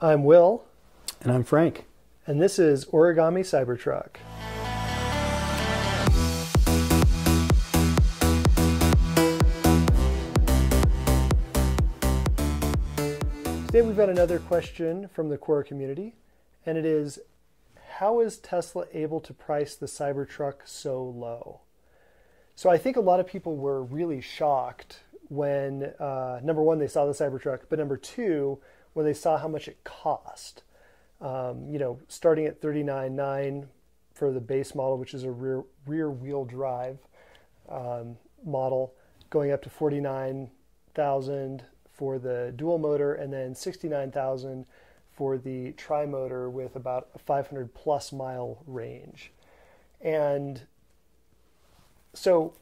I'm Will. And I'm Frank. And this is Origami Cybertruck. Today we've got another question from the core community, and it is, how is Tesla able to price the Cybertruck so low? So I think a lot of people were really shocked when, number one, they saw the Cybertruck, but number two, when they saw how much it cost. Starting at $39,900 for the base model, which is a rear wheel drive model, going up to $49,000 for the dual motor, and then $69,000 for the tri-motor with about a 500 plus mile range. And so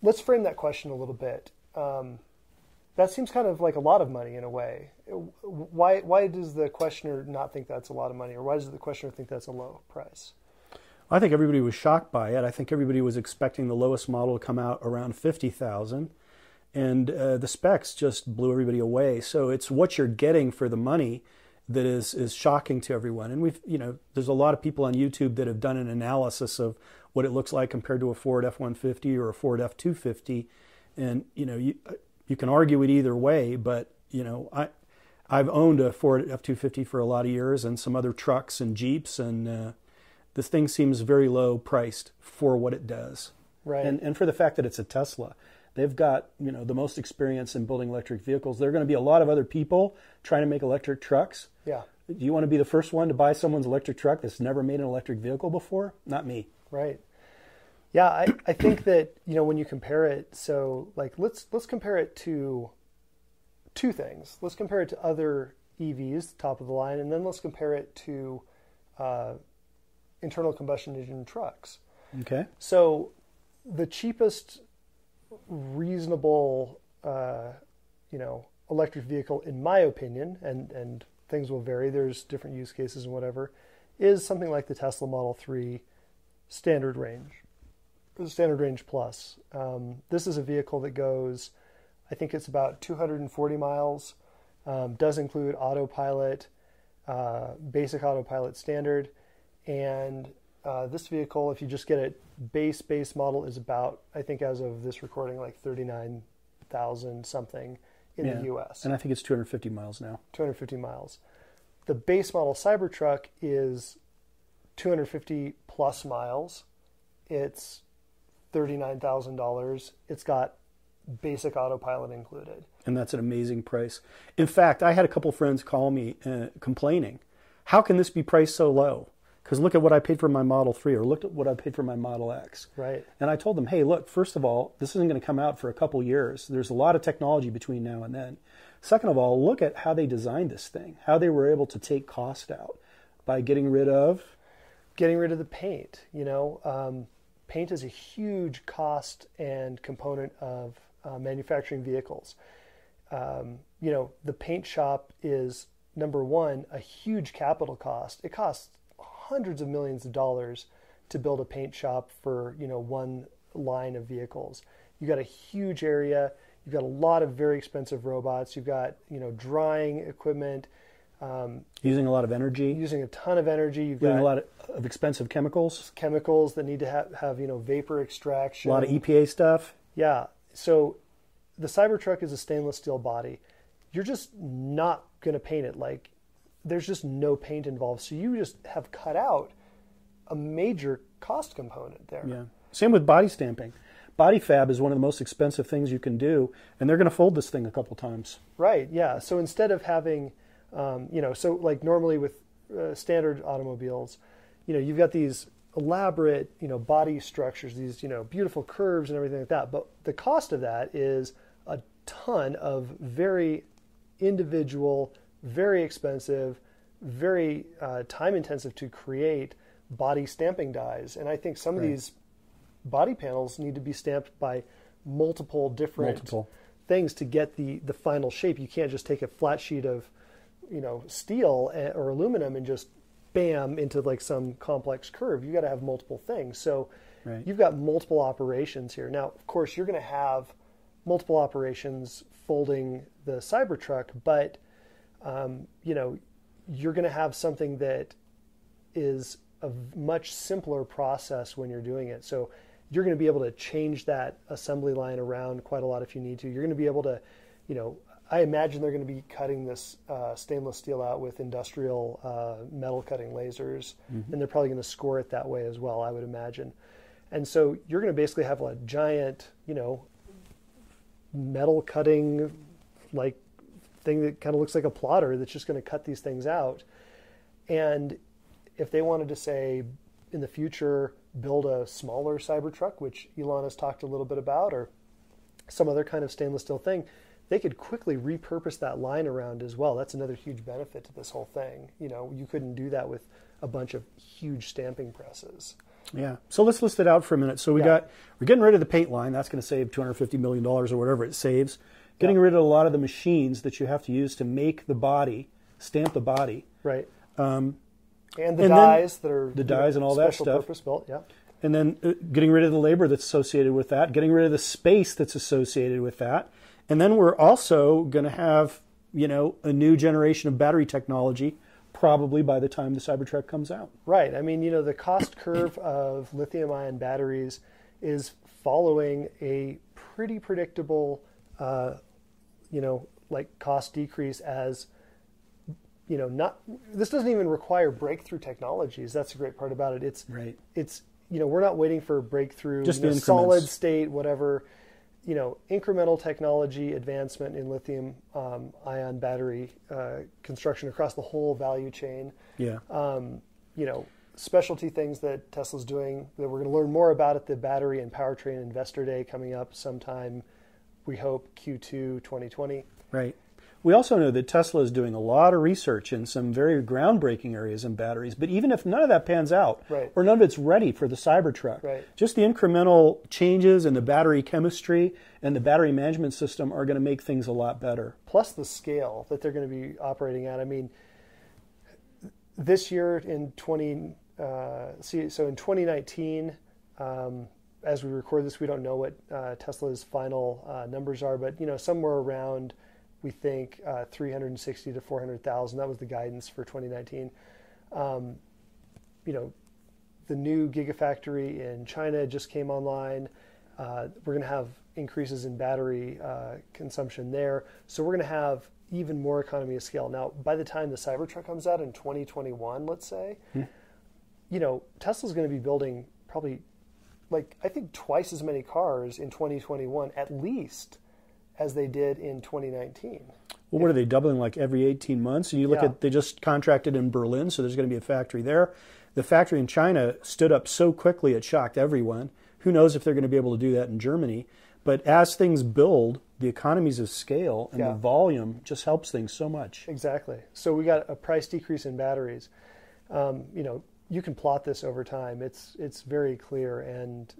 let's frame that question a little bit. That seems kind of like a lot of money in a way. Why does the questioner not think that's a lot of money, or why does the questioner think that's a low price? I think everybody was shocked by it. I think everybody was expecting the lowest model to come out around $50,000, and the specs just blew everybody away. So it's what you're getting for the money that is shocking to everyone. And there's a lot of people on YouTube that have done an analysis of what it looks like compared to a Ford F-150 or a Ford F-250, and you can argue it either way, but I've owned a Ford F-250 for a lot of years and some other trucks and Jeeps, and this thing seems very low priced for what it does. Right. And for the fact that it's a Tesla. They've got the most experience in building electric vehicles. There are going to be a lot of other people trying to make electric trucks. Yeah. Do you want to be the first one to buy someone's electric truck that's never made an electric vehicle before? Not me. Right. Yeah, I think that, when you compare it, so like let's compare it to two things. Let's compare it to other EVs, top of the line, and then let's compare it to internal combustion engine trucks. Okay. So the cheapest reasonable, electric vehicle, in my opinion, and things will vary, there's different use cases and whatever, is something like the Tesla Model 3 standard range. The Standard Range Plus. This is a vehicle that goes, I think it's about 240 miles, does include autopilot, basic autopilot standard, and this vehicle, if you just get it base model, is about, I think as of this recording, like 39,000 something in the US. And I think it's 250 miles now. 250 miles. The base model Cybertruck is 250 plus miles. It's $39,000. It's got basic autopilot included. And that's an amazing price. In fact, I had a couple friends call me complaining, how can this be priced so low? Because look at what I paid for my Model 3, or look at what I paid for my Model X. Right. And I told them, hey, look, first of all, this isn't going to come out for a couple years. There's a lot of technology between now and then. Second of all, look at how they designed this thing, how they were able to take cost out by getting rid of the paint. Paint is a huge cost and component of manufacturing vehicles. The paint shop is, number one, a huge capital cost. It costs hundreds of millions of dollars to build a paint shop for, one line of vehicles. You've got a huge area. You've got a lot of very expensive robots. You've got, drying equipment. Using a lot of energy. Using a ton of energy. You've got a lot of expensive chemicals. Chemicals that need to have vapor extraction. A lot of EPA stuff. Yeah. So the Cybertruck is a stainless steel body. You're just not going to paint it. Like, there's just no paint involved. So you just have cut out a major cost component there. Yeah. Same with body stamping. Body fab is one of the most expensive things you can do, and they're going to fold this thing a couple times. Right. Yeah. So instead of having so like normally with standard automobiles, you've got these elaborate, body structures, these, beautiful curves and everything like that. But the cost of that is a ton of very individual, very expensive, very time intensive to create body stamping dies. And I think some of these body panels need to be stamped by multiple different things to get the final shape. You can't just take a flat sheet of steel or aluminum and just bam into like some complex curve. You got to have multiple things. So you've got multiple operations here. Now, of course, you're going to have multiple operations folding the Cybertruck, but you're going to have something that is a much simpler process when you're doing it. So you're going to be able to change that assembly line around quite a lot if you need to. You're going to be able to, I imagine they're going to be cutting this stainless steel out with industrial metal cutting lasers, and they're probably going to score it that way as well, I would imagine. And so you're going to basically have a giant, metal cutting like thing that kind of looks like a plotter that's just going to cut these things out. And if they wanted to say in the future build a smaller Cybertruck, which Elon has talked a little bit about, or some other kind of stainless steel thing, they could quickly repurpose that line around as well. That's another huge benefit to this whole thing. You couldn't do that with a bunch of huge stamping presses. Yeah. So let's list it out for a minute. So we're getting rid of the paint line. That's going to save $250 million or whatever it saves. Getting rid of a lot of the machines that you have to use to make the body, stamp the body. Right. And the dies that are the dies and all that stuff. Special purpose built, yeah. And then getting rid of the labor that's associated with that, getting rid of the space that's associated with that. And then we're also going to have, a new generation of battery technology probably by the time the Cybertruck comes out. Right. I mean, the cost curve of lithium-ion batteries is following a pretty predictable, cost decrease as, this doesn't even require breakthrough technologies. That's the great part about it. It's we're not waiting for a breakthrough, just the solid state, whatever, incremental technology advancement in lithium ion battery construction across the whole value chain. Yeah. Specialty things that Tesla's doing that we're going to learn more about at the Battery and Powertrain Investor Day coming up sometime, we hope, Q2 2020. Right. We also know that Tesla is doing a lot of research in some very groundbreaking areas in batteries, but even if none of that pans out, or none of it's ready for the Cybertruck, just the incremental changes in the battery chemistry and the battery management system are going to make things a lot better. Plus the scale that they're going to be operating at. I mean, this year in 2019, as we record this, we don't know what Tesla's final numbers are, but somewhere around, we think 360 to 400,000. That was the guidance for 2019. The new Gigafactory in China just came online. We're going to have increases in battery consumption there. So we're going to have even more economy of scale. Now, by the time the Cybertruck comes out in 2021, let's say, Tesla's going to be building probably, I think twice as many cars in 2021 at least as they did in 2019. Well, what are they doubling every 18 months? And you look at, they just contracted in Berlin, so there's going to be a factory there. The factory in China stood up so quickly it shocked everyone. Who knows if they're going to be able to do that in Germany? But as things build, the economies of scale and the volume just helps things so much. Exactly. So we got a price decrease in batteries. You can plot this over time. It's very clear, and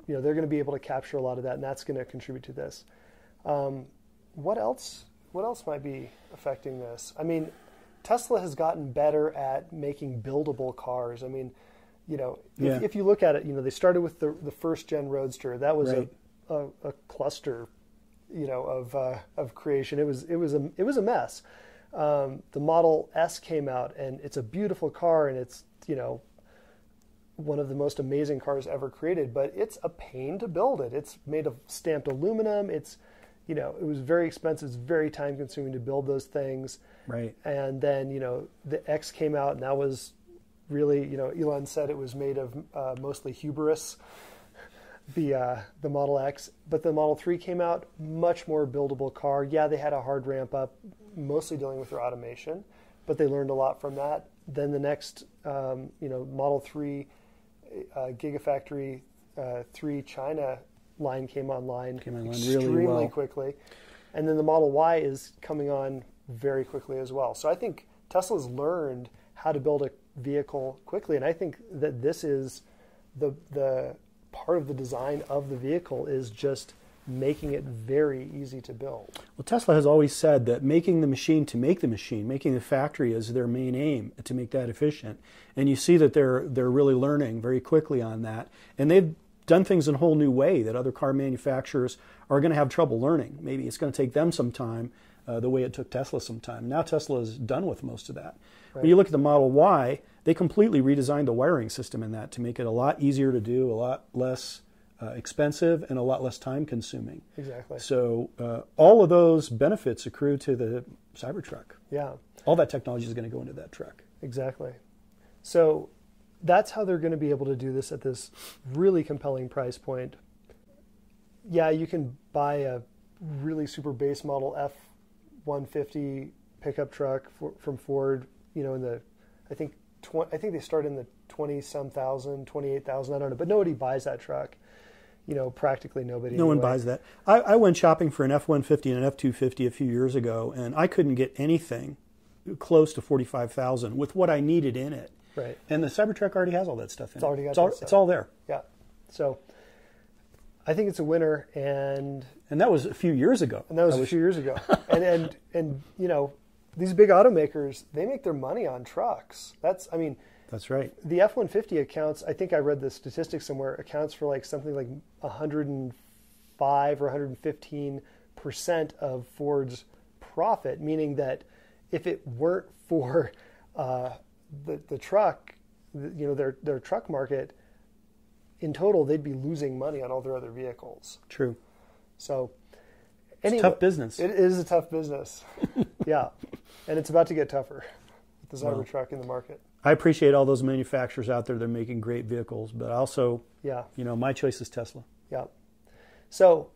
they're going to be able to capture a lot of that, and that's going to contribute to this. What else might be affecting this? I mean, Tesla has gotten better at making buildable cars. I mean, if you look at it, they started with the first gen Roadster. That was a cluster, of creation. It was a mess. The Model S came out, and it's a beautiful car, and it's one of the most amazing cars ever created. But it's a pain to build it. It's made of stamped aluminum. It was very expensive. It's very time consuming to build those things. Right. And then, the X came out, and that was really, Elon said it was made of mostly hubris, the Model X. But the Model 3 came out, much more buildable car. Yeah, they had a hard ramp up, mostly dealing with their automation, but they learned a lot from that. Then the next, Model 3 Gigafactory 3 China line came online extremely quickly. And then the Model Y is coming on very quickly as well. So I think Tesla's learned how to build a vehicle quickly. And I think that this is the part of the design of the vehicle is just making it very easy to build. Well, Tesla has always said that making the machine to make the machine, making the factory is their main aim, to make that efficient. And you see that they're really learning very quickly on that. And they've done things in a whole new way that other car manufacturers are going to have trouble learning. Maybe it's going to take them some time the way it took Tesla some time. Now Tesla is done with most of that. Right. When you look at the Model Y, they completely redesigned the wiring system in that to make it a lot easier to do, a lot less expensive, and a lot less time consuming. Exactly. So all of those benefits accrue to the Cybertruck. Yeah. All that technology is going to go into that truck. Exactly. So that's how they're going to be able to do this at this really compelling price point. Yeah, you can buy a really super base model F-150 pickup truck from Ford, you know, in the, I think they start in the 20-some thousand, 28,000, I don't know, but nobody buys that truck. You know, practically nobody. No one buys that. I went shopping for an F-150 and an F-250 a few years ago, and I couldn't get anything close to $45,000 with what I needed in it. Right. And the Cybertruck already has all that stuff in It's already it. got It's all there. Yeah. So I think it's a winner, and that was a few years ago. And that was a few years ago. and you know, these big automakers, they make their money on trucks. That's right. The F-150 accounts, I think I read the statistics somewhere, accounts for like something like 105 or 115% of Ford's profit, meaning that if it weren't for the truck, you know, their truck market, in total, they'd be losing money on all their other vehicles. True. So anyway, it's a tough business. It is a tough business. Yeah. And it's about to get tougher with the Cybertruck in the market. I appreciate all those manufacturers out there that are making great vehicles, but also, you know, my choice is Tesla. Yeah. So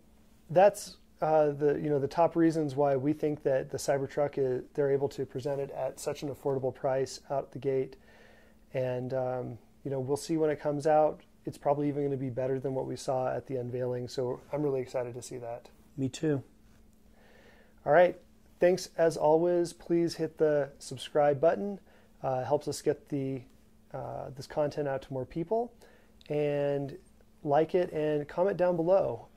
that's the top reasons why we think that the Cybertruck they're able to present it at such an affordable price out the gate, and you know, we'll see when it comes out. It's probably even going to be better than what we saw at the unveiling. So I'm really excited to see that. Me too. All right. Thanks as always. Please hit the subscribe button. Helps us get this content out to more people, and like it and comment down below.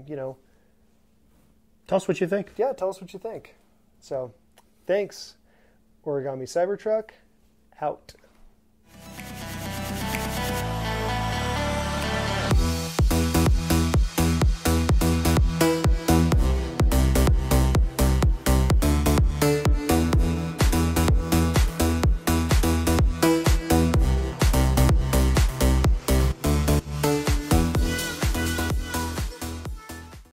You know, tell us what you think. Yeah, tell us what you think. So, thanks. Origami Cybertruck out.